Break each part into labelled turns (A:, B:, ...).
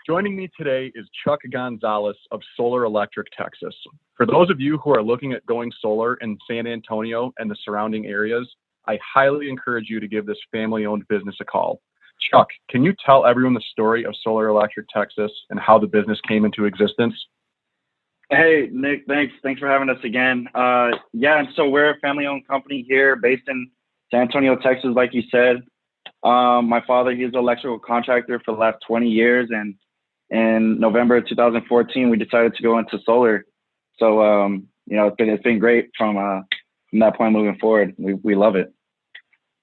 A: Joining me today is Chuck Gonzales of Solar Electric Texas. For those of you who are looking at going solar in San Antonio and the surrounding areas, I highly encourage you to give this family-owned business a call. Chuck, can you tell everyone the story of Solar Electric Texas and how the business came into existence?
B: Hey, Nick, thanks for having us again. And so we're a family-owned company here based in San Antonio, Texas, like you said. My father, he's an electrical contractor for the last 20 years, and in November of 2014, we decided to go into solar. So, it's been great from that point moving forward. We love it.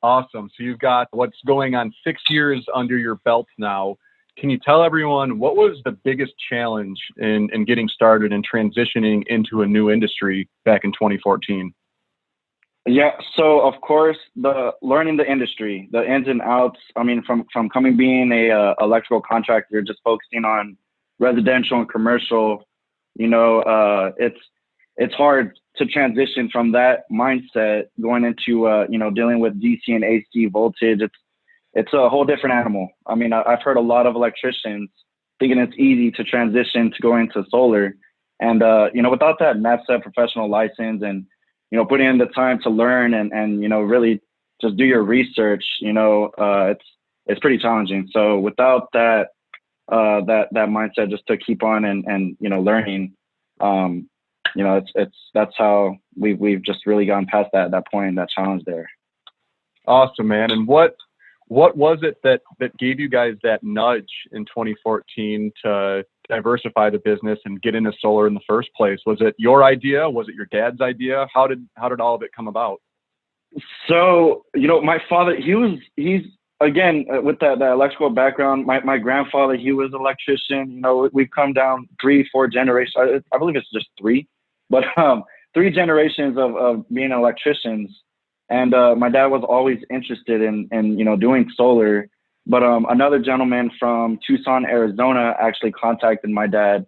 A: Awesome. So you've got what's going on 6 years under your belt now. Can you tell everyone what was the biggest challenge in getting started and transitioning into a new industry back in 2014?
B: Yeah, so of course, learning the industry, the ins and outs. I mean, from being a electrical contractor, just focusing on residential and commercial, it's hard to transition from that mindset going into dealing with DC and AC voltage. It's a whole different animal. I mean, I've heard a lot of electricians thinking it's easy to transition to go into solar, and without that NAPSET professional license and putting in the time to learn and really just do your research, it's pretty challenging. So without that mindset just to keep on and learning, that's how we've just really gone past that point, that challenge there.
A: Awesome, man. And what was it that gave you guys that nudge in 2014 to diversify the business and get into solar in the first place? Was it your idea? Was it your dad's idea? How did all of it come about?
B: So, my father, he's again, with that electrical background, my grandfather, he was an electrician. We've come down 3-4 generations. I believe it's just 3, but 3 generations of being electricians. And my dad was always interested in doing solar. But another gentleman from Tucson, Arizona, actually contacted my dad,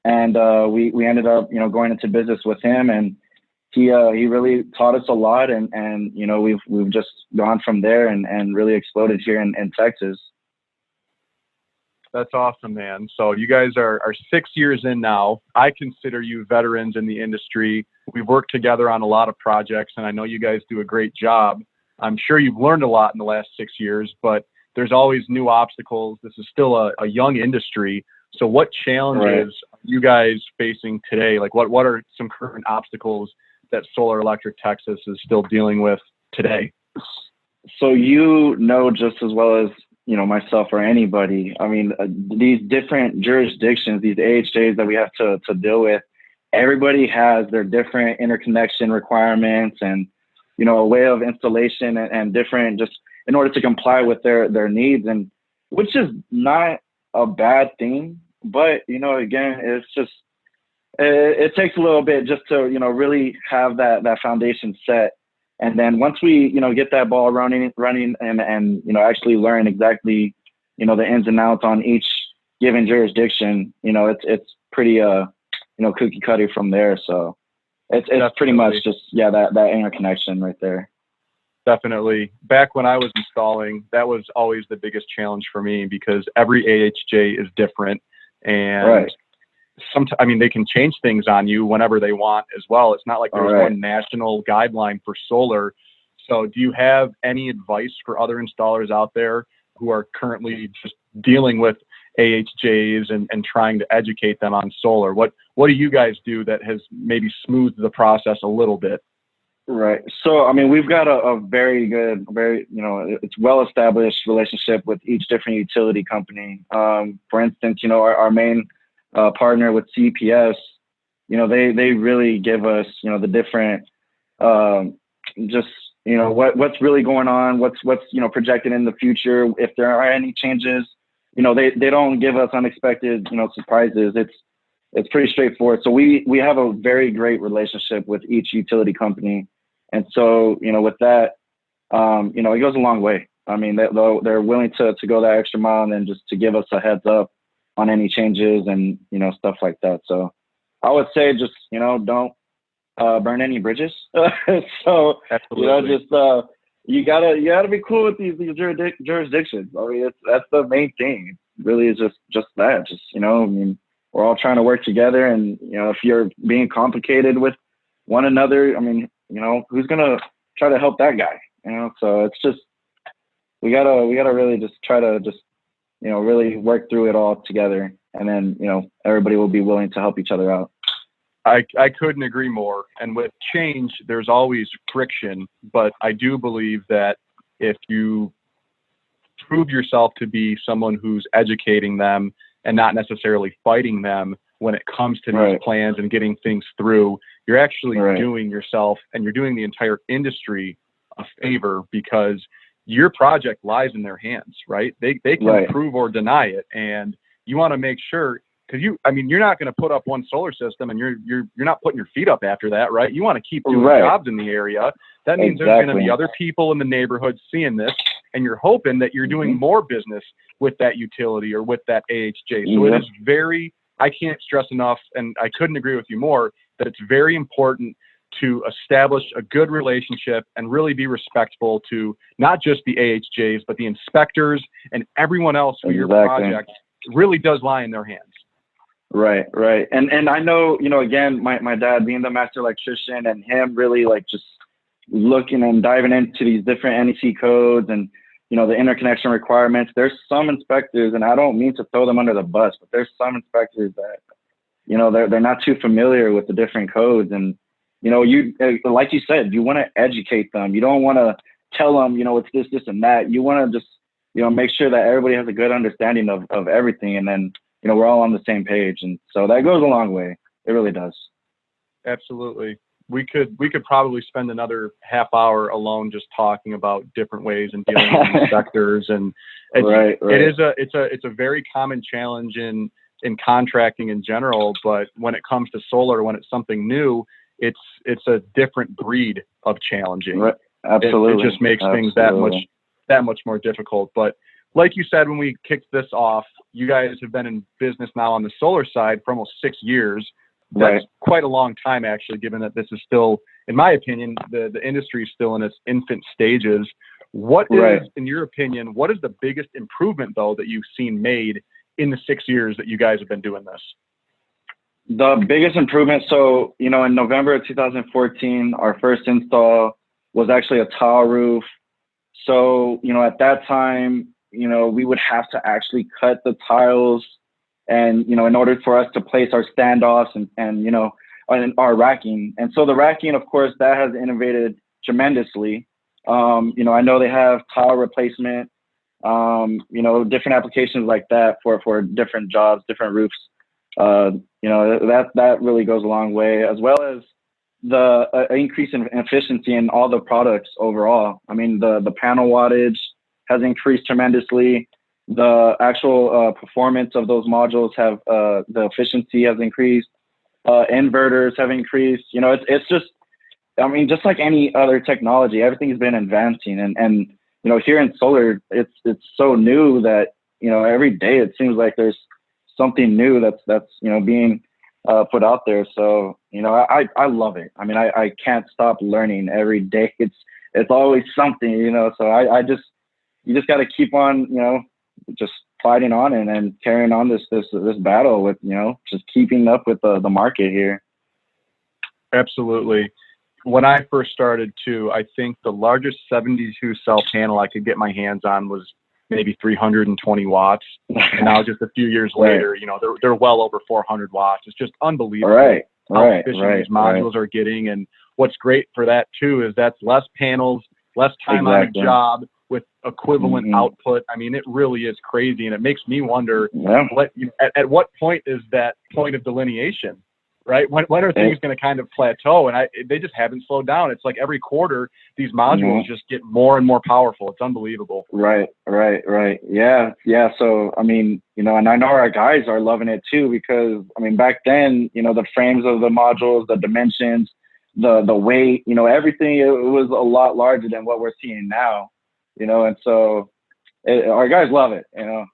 B: and we ended up going into business with him, and he really taught us a lot, and we've just gone from there and really exploded here in Texas.
A: That's awesome, man. So you guys are 6 years in now. I consider you veterans in the industry. We've worked together on a lot of projects, and I know you guys do a great job. I'm sure you've learned a lot in the last 6 years, but there's always new obstacles. This is still a young industry. So what challenges are you guys facing today? Like what are some current obstacles that Solar Electric Texas is still dealing with today?
B: So just as well as myself or anybody, I mean, these different jurisdictions, these AHJs that we have to deal with, everybody has their different interconnection requirements and a way of installation and different, just in order to comply with their needs, and which is not a bad thing. But again, it's just it takes a little bit just to really have that foundation set. And then once we, get that ball running and actually learn exactly, the ins and outs on each given jurisdiction, it's pretty, cookie cutter from there. So it's pretty much just, that interconnection right there.
A: Definitely. Back when I was installing, that was always the biggest challenge for me because every AHJ is different. And sometimes, they can change things on you whenever they want as well. It's not like there's one national guideline for solar. So do you have any advice for other installers out there who are currently just dealing with AHJs and trying to educate them on solar? What do you guys do that has maybe smoothed the process a little bit?
B: Right. So, we've got a very good, it's well-established relationship with each different utility company. For instance, our main partner with CPS, they really give us, the different, what's really going on, what's projected in the future. If there are any changes, they don't give us unexpected, surprises. It's pretty straightforward. So we have a very great relationship with each utility company. And so, with that, it goes a long way. They're willing to go that extra mile and then just to give us a heads up on any changes and, stuff like that. So I would say just, don't burn any bridges. So,
A: Absolutely.
B: you gotta be cool with these jurisdictions. That's the main thing. really is just that. Just, you know, I mean, we're all trying to work together, and, you know, if you're being complicated with one another, I mean, you know, who's gonna try to help that guy? You know, so it's just, we gotta really just try to just, you know, really work through it all together, and then, you know, everybody will be willing to help each other out.
A: I couldn't agree more. And with change, there's always friction, but I do believe that if you prove yourself to be someone who's educating them and not necessarily fighting them when it comes to these plans and getting things through, you're actually doing yourself and you're doing the entire industry a favor, because your project lies in their hands, right? They can approve or deny it, and you want to make sure, because you're not going to put up one solar system and you're not putting your feet up after that, right? You want to keep doing jobs in the area. That means there's going to be other people in the neighborhood seeing this, and you're hoping that you're doing more business with that utility or with that AHJ. So it is very, I can't stress enough, and I couldn't agree with you more, that it's very important to establish a good relationship and really be respectful to not just the AHJs, but the inspectors and everyone else who your project really does lie in their hands.
B: Right. And I know, you know, again, my dad being the master electrician, and him really like just looking and diving into these different NEC codes and, you know, the interconnection requirements. There's some inspectors, and I don't mean to throw them under the bus, but there's some inspectors that, you know, they're not too familiar with the different codes. And, you know, you, like you said, you want to educate them. You don't want to tell them, you know, it's this, and that. You want to just, you know, make sure that everybody has a good understanding of everything. And then, you know, we're all on the same page. And so that goes a long way. It really does.
A: Absolutely. We could probably spend another half hour alone just talking about different ways and dealing with inspectors. And it's a very common challenge in contracting in general, but when it comes to solar, when it's something new, it's a different breed of challenging.
B: Right. Absolutely.
A: It just makes things that much more difficult. But like you said, when we kicked this off, you guys have been in business now on the solar side for almost 6 years. That's quite a long time, actually, given that this is still, in my opinion, the industry is still in its infant stages. What is, in your opinion, what is the biggest improvement, though, that you've seen made in the 6 years that you guys have been doing this?
B: The biggest improvement, so, you know, in November of 2014, our first install was actually a tile roof. So, you know, at that time, you know, we would have to actually cut the tiles, and, you know, in order for us to place our standoffs and you know, our racking. And so the racking, of course, that has innovated tremendously. You know, I know they have tile replacement, you know, different applications like that for different jobs, different roofs. You know, that really goes a long way, as well as the increase in efficiency in all the products overall. I mean, the panel wattage has increased tremendously. The actual performance of those modules have, the efficiency has increased. Inverters have increased. You know, it's just, I mean, just like any other technology, everything's been advancing. And you know, here in solar, it's so new that, you know, every day it seems like there's something new that's you know, being put out there. So, you know, I love it. I mean, I can't stop learning every day. It's always something, you know. So you just got to keep on, you know, just fighting on and carrying on this battle with, you know, just keeping up with the market here.
A: Absolutely. When I first started too, I think the largest 72 cell panel I could get my hands on was maybe 320 watts. And now just a few years later, you know, they're well over 400 watts. It's just unbelievable how efficient these modules are getting. And what's great for that too is that's less panels, less time on a job with equivalent output. I mean, it really is crazy. And it makes me wonder, at what point is that point of delineation? Right? When are things going to kind of plateau? And they just haven't slowed down. It's like every quarter, these modules just get more and more powerful. It's unbelievable.
B: Right. Yeah. So, I mean, you know, and I know our guys are loving it too, because, I mean, back then, you know, the frames of the modules, the dimensions, the weight, you know, everything, it was a lot larger than what we're seeing now, you know, and so our guys love it, you know.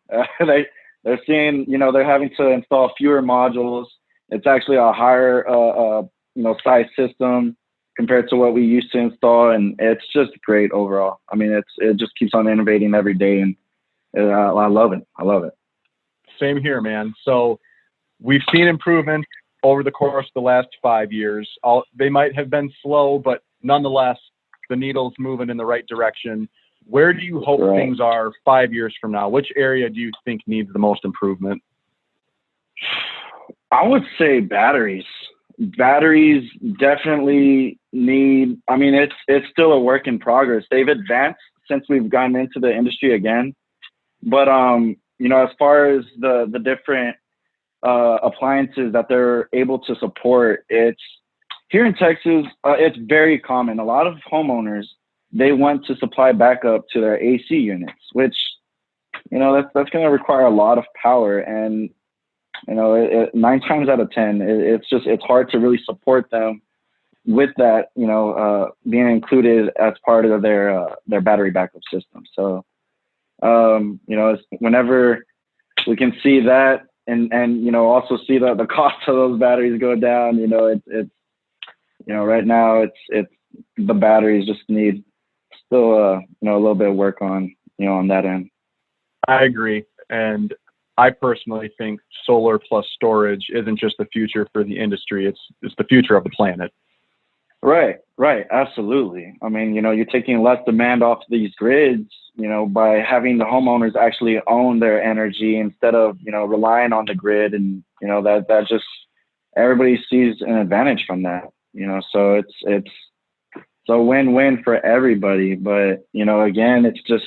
B: They're seeing, you know, they're having to install fewer modules. It's actually a higher, you know, size system compared to what we used to install, and it's just great overall. I mean, it just keeps on innovating every day, and I love it. I love it.
A: Same here, man. So we've seen improvement over the course of the last 5 years. They might have been slow, but nonetheless, the needle's moving in the right direction. Where do you hope things are 5 years from now? Which area do you think needs the most improvement?
B: I would say batteries. Batteries definitely need, I mean, it's still a work in progress. They've advanced since we've gotten into the industry again. But, as far as the different appliances that they're able to support, it's here in Texas, it's very common. A lot of homeowners, they want to supply backup to their AC units, which, that's going to require a lot of power. And 9 times out of 10, it's hard to really support them with that, being included as part of their battery backup system. So, whenever we can see that and also see the cost of those batteries go down, it's right now it's the batteries just need still, a little bit of work on that end.
A: I agree. And I personally think solar plus storage isn't just the future for the industry. It's the future of the planet.
B: Right. Absolutely. I mean, you're taking less demand off these grids, by having the homeowners actually own their energy instead of, relying on the grid. And, that just, everybody sees an advantage from that, so it's a win-win for everybody. But, again, it's just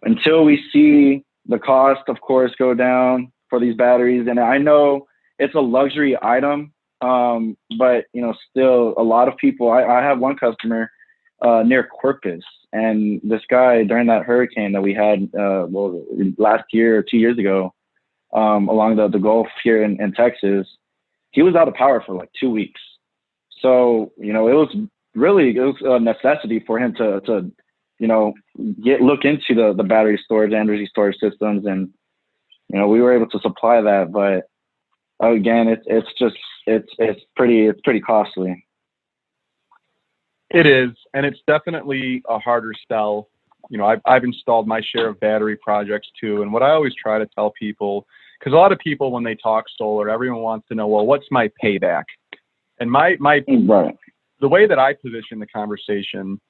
B: until we see the cost, of course, go down for these batteries. And I know it's a luxury item, but, still a lot of people, I have one customer near Corpus, and this guy during that hurricane that we had last year or 2 years ago along the Gulf here in Texas, he was out of power for like 2 weeks. So, it was a necessity for him to look into the battery storage, energy storage systems. And, we were able to supply that, but again, it's pretty costly.
A: It is. And it's definitely a harder sell. I've installed my share of battery projects too. And what I always try to tell people, because a lot of people, when they talk solar, everyone wants to know, well, what's my payback? And the way that I position the conversation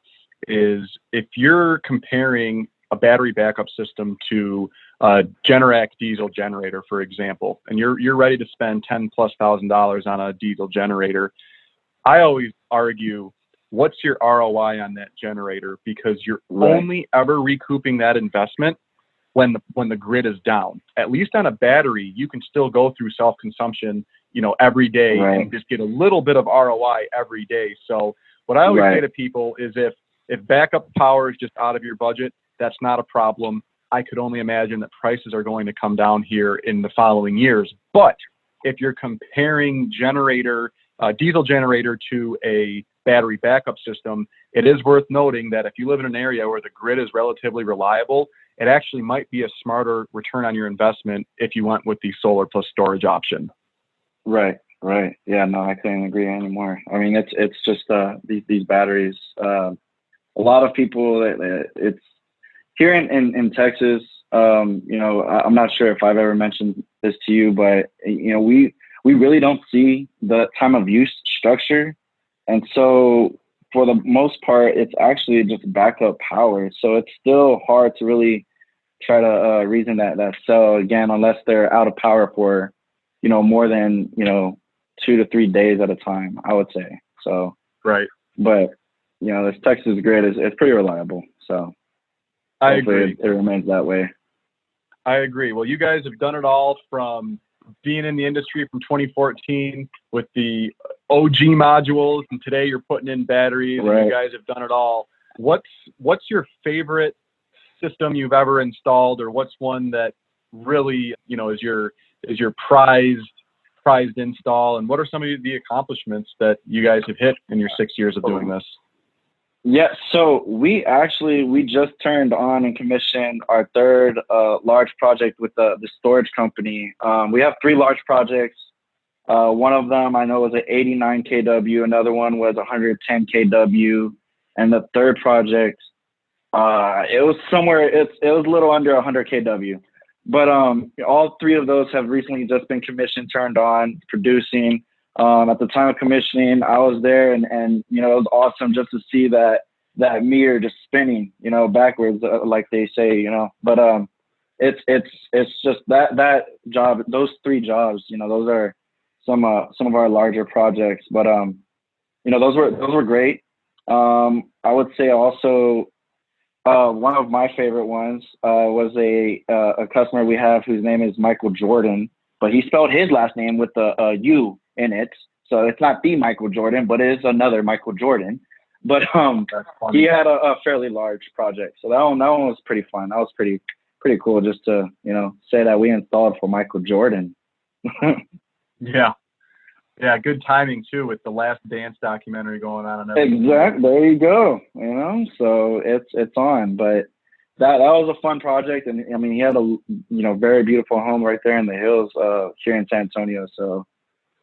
A: is if you're comparing a battery backup system to a Generac diesel generator, for example, and you're ready to spend $10,000+ on a diesel generator, I always argue, what's your ROI on that generator? Because you're only ever recouping that investment when the grid is down. At least on a battery, you can still go through self-consumption, every day and just get a little bit of ROI every day. So what I always say to people is if backup power is just out of your budget, that's not a problem. I could only imagine that prices are going to come down here in the following years. But if you're comparing diesel generator to a battery backup system, it is worth noting that if you live in an area where the grid is relatively reliable, it actually might be a smarter return on your investment if you went with the solar plus storage option. Right.
B: Yeah, no, I can't agree anymore. I mean, it's just these batteries. A lot of people, it's here in Texas. I'm not sure if I've ever mentioned this to you, but we really don't see the time of use structure, and so for the most part, it's actually just backup power. So it's still hard to really try to reason that cell again, unless they're out of power for more than 2 to 3 days at a time, I would say. So but this Texas grid is pretty reliable. So
A: I agree.
B: It remains that way.
A: I agree. Well, you guys have done it all from being in the industry from 2014 with the OG modules, and today you're putting in batteries. And you guys have done it all. What's your favorite system you've ever installed, or what's one that really is your prized install, and what are some of the accomplishments that you guys have hit in your 6 years of doing this?
B: Yeah, so we just turned on and commissioned our third large project with the storage company. We have 3 large projects. One of them I know was an 89 kW, another one was 110 kW, and the third project it was a little under 100 kW. But all three of those have recently just been commissioned, turned on, producing. At the time of commissioning, I was there, and you know, it was awesome just to see that meter just spinning, you know, backwards, like they say, you know. But it's just that job, those three jobs, you know, those are some of our larger projects. But you know, those were great. I would say also one of my favorite ones was a customer we have whose name is Michael Jordan, but he spelled his last name with a U in it, so it's not the Michael Jordan, but it is another Michael Jordan. But he had a fairly large project, so that one was pretty fun. That was pretty cool, just to, you know, say that we installed for Michael Jordan.
A: Yeah, good timing too with the Last Dance documentary going on. And
B: exactly, there you go. You know, so it's on. But that was a fun project, and I mean, he had a, you know, very beautiful home right there in the hills here in San Antonio. So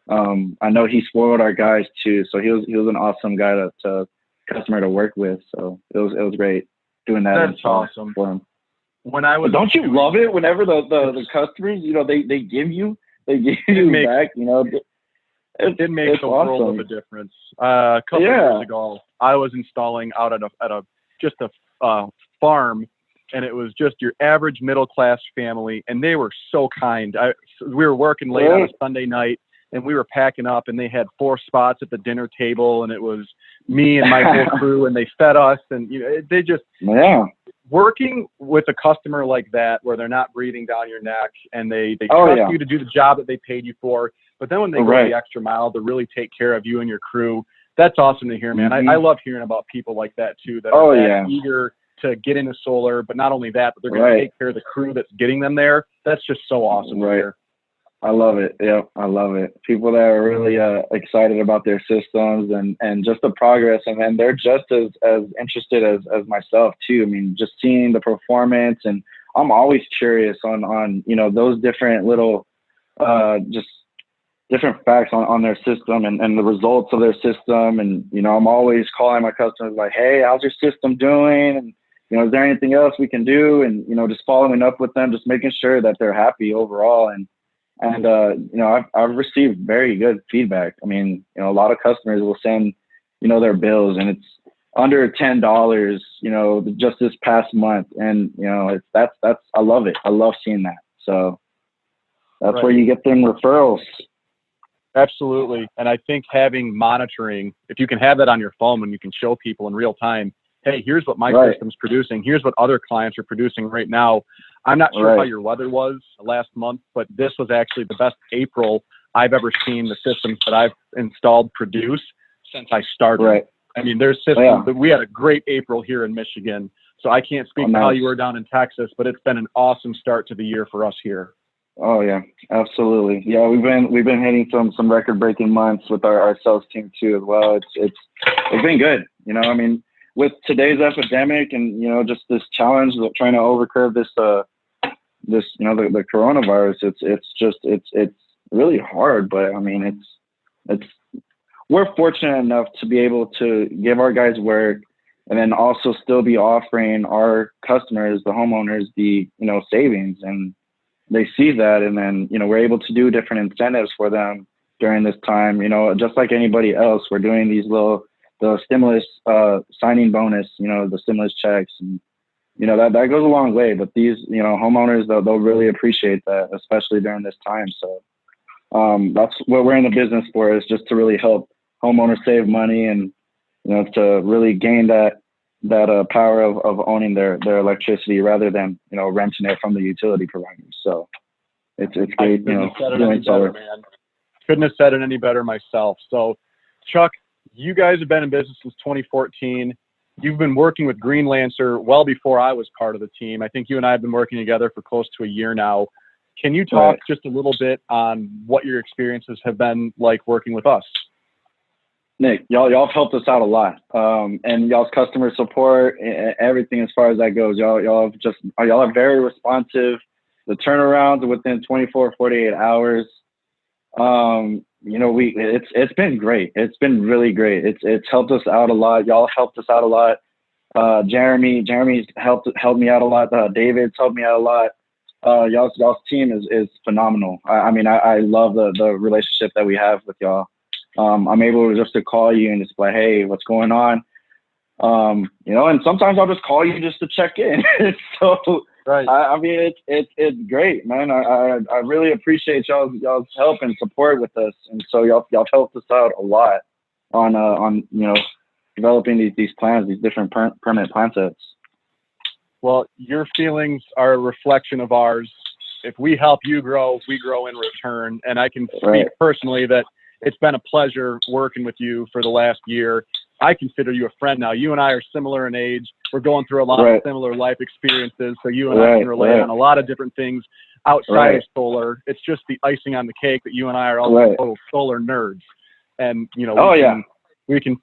B: I know he spoiled our guys too. So he was an awesome guy to customer to work with. So it was great doing that.
A: That's awesome
B: for him.
A: When I was,
B: don't you love it whenever the customers, you know, they give you back, you know.
A: It makes a world of a difference. A couple years ago, I was installing out at a farm, and it was just your average middle class family, and they were so kind. We were working late on a Sunday night, and we were packing up, and they had 4 spots at the dinner table, and it was me and my whole crew, and they fed us, and you know, they just working with a customer like that, where they're not breathing down your neck, and they trust you to do the job that they paid you for. But then when they go the extra mile to really take care of you and your crew, that's awesome to hear, man. I love hearing about people like that too, that are eager to get into solar, but not only that, but they're going to take care of the crew that's getting them there. That's just so awesome to hear.
B: I love it. Yeah, I love it. People that are really excited about their systems and just the progress, and then they're just as interested as myself too. I mean, just seeing the performance, and I'm always curious on you know, those different little just different facts on their system and the results of their system. And, you know, I'm always calling my customers like, hey, how's your system doing? And, you know, is there anything else we can do? And, you know, just following up with them, just making sure that they're happy overall. And you know, I've received very good feedback. I mean, you know, a lot of customers will send, you know, their bills, and it's under $10, you know, just this past month. And, you know, that's I love it. I love seeing that. So that's where you get them referrals.
A: Absolutely. And I think having monitoring, if you can have that on your phone and you can show people in real time, hey, here's what my system's producing. Here's what other clients are producing right now. I'm not sure how your weather was last month, but this was actually the best April I've ever seen the systems that I've installed produce since I started. I mean, there's systems that we had a great April here in Michigan. So I can't speak to how you were down in Texas, but it's been an awesome start to the year for us here.
B: Oh yeah, absolutely. Yeah, we've been hitting some record-breaking months with our sales team too as well. It's been good. You know, I mean, with today's epidemic and, you know, just this challenge of trying to overcome this you know, the coronavirus, it's really hard. But I mean, we're fortunate enough to be able to give our guys work, and then also still be offering our customers, the homeowners, the, you know, savings. And they see that, and then, you know, we're able to do different incentives for them during this time. You know, just like anybody else, we're doing the stimulus signing bonus, you know, the stimulus checks, and, you know, that goes a long way. But these, you know, homeowners, they'll really appreciate that, especially during this time. So that's what we're in the business for, is just to really help homeowners save money, and, you know, to really gain that power of owning their electricity rather than, you know, renting it from the utility providers. So it's great, you know, doing solar.
A: Couldn't have said it any better myself. So Chuck, you guys have been in business since 2014. You've been working with GreenLancer well before I was part of the team. I think you and I have been working together for close to a year now. Can you talk just a little bit on what your experiences have been like working with us?
B: Nick, y'all have helped us out a lot, and y'all's customer support, everything as far as that goes. Y'all are very responsive. The turnarounds within 24, 48 hours. You know, it's been great. It's been really great. It's helped us out a lot. Y'all helped us out a lot. Jeremy's helped me out a lot. David's helped me out a lot. Y'all's team is phenomenal. I mean, I love the relationship that we have with y'all. I'm able just to call you and just be like, hey, what's going on? You know, and sometimes I'll just call you just to check in. So
A: right.
B: I mean, it's great, man. I really appreciate y'all's help and support with us, and so y'all helped us out a lot on you know, developing these plans, these different permanent plan sets.
A: Well, your feelings are a reflection of ours. If we help you grow, we grow in return. And I can speak personally that it's been a pleasure working with you for the last year. I consider you a friend now. You and I are similar in age. We're going through a lot of similar life experiences. So you and I can relate on a lot of different things outside of solar. It's just the icing on the cake that you and I are all total solar nerds. And, you know, we can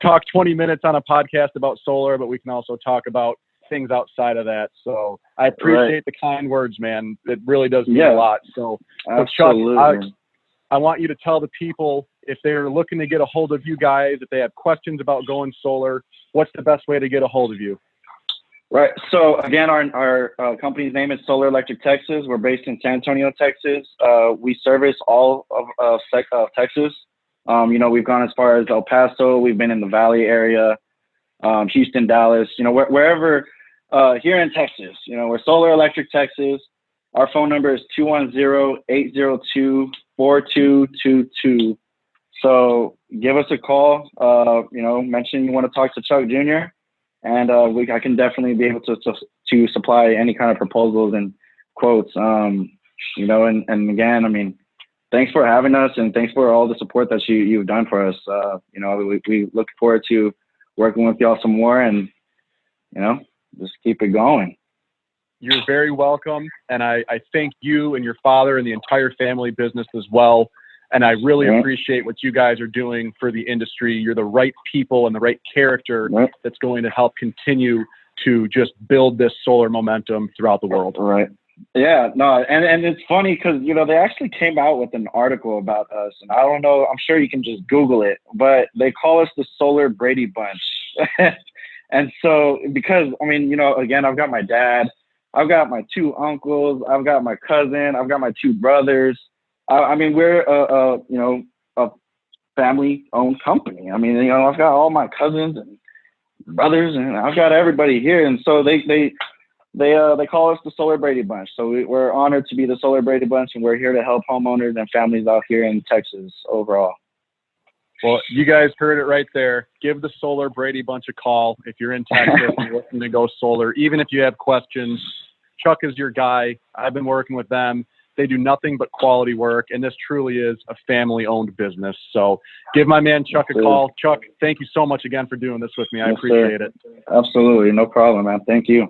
A: talk 20 minutes on a podcast about solar, but we can also talk about things outside of that. So I appreciate the kind words, man. It really does mean a lot. So Chuck, I want you to tell the people, if they're looking to get a hold of you guys, if they have questions about going solar, what's the best way to get a hold of you?
B: Right. So again, our company's name is Solar Electric Texas. We're based in San Antonio, Texas. We service all of Texas. You know, we've gone as far as El Paso. We've been in the Valley area, Houston, Dallas, you know, wherever here in Texas. You know, we're Solar Electric Texas. Our phone number is 210-802-4222. So give us a call. You know, mention you want to talk to Chuck Jr. and I can definitely be able to supply any kind of proposals and quotes. You know, and again, I mean, thanks for having us, and thanks for all the support that you've done for us. You know, we look forward to working with y'all some more, and you know, just keep it going.
A: You're very welcome, and I thank you and your father and the entire family business as well. And I really appreciate what you guys are doing for the industry. You're the right people and the right character that's going to help continue to just build this solar momentum throughout the world.
B: Right. Yeah, no, and it's funny because, you know, they actually came out with an article about us, and I don't know, I'm sure you can just Google it, but they call us the Solar Brady Bunch. And so, because, I mean, you know, again, I've got my dad, I've got my two uncles, I've got my cousin, I've got my two brothers. I mean, we're you know, a family-owned company. I mean, you know, I've got all my cousins and brothers, and I've got everybody here, and so they call us the Solar Brady Bunch. So we're honored to be the Solar Brady Bunch, and we're here to help homeowners and families out here in Texas overall.
A: Well, you guys heard it right there. Give the Solar Brady Bunch a call if you're in Texas and looking to go solar. Even if you have questions, Chuck is your guy. I've been working with them. They do nothing but quality work, and this truly is a family-owned business. So give my man Chuck a call. Chuck, thank you so much again for doing this with me. I appreciate it.
B: Absolutely. No problem, man. Thank you.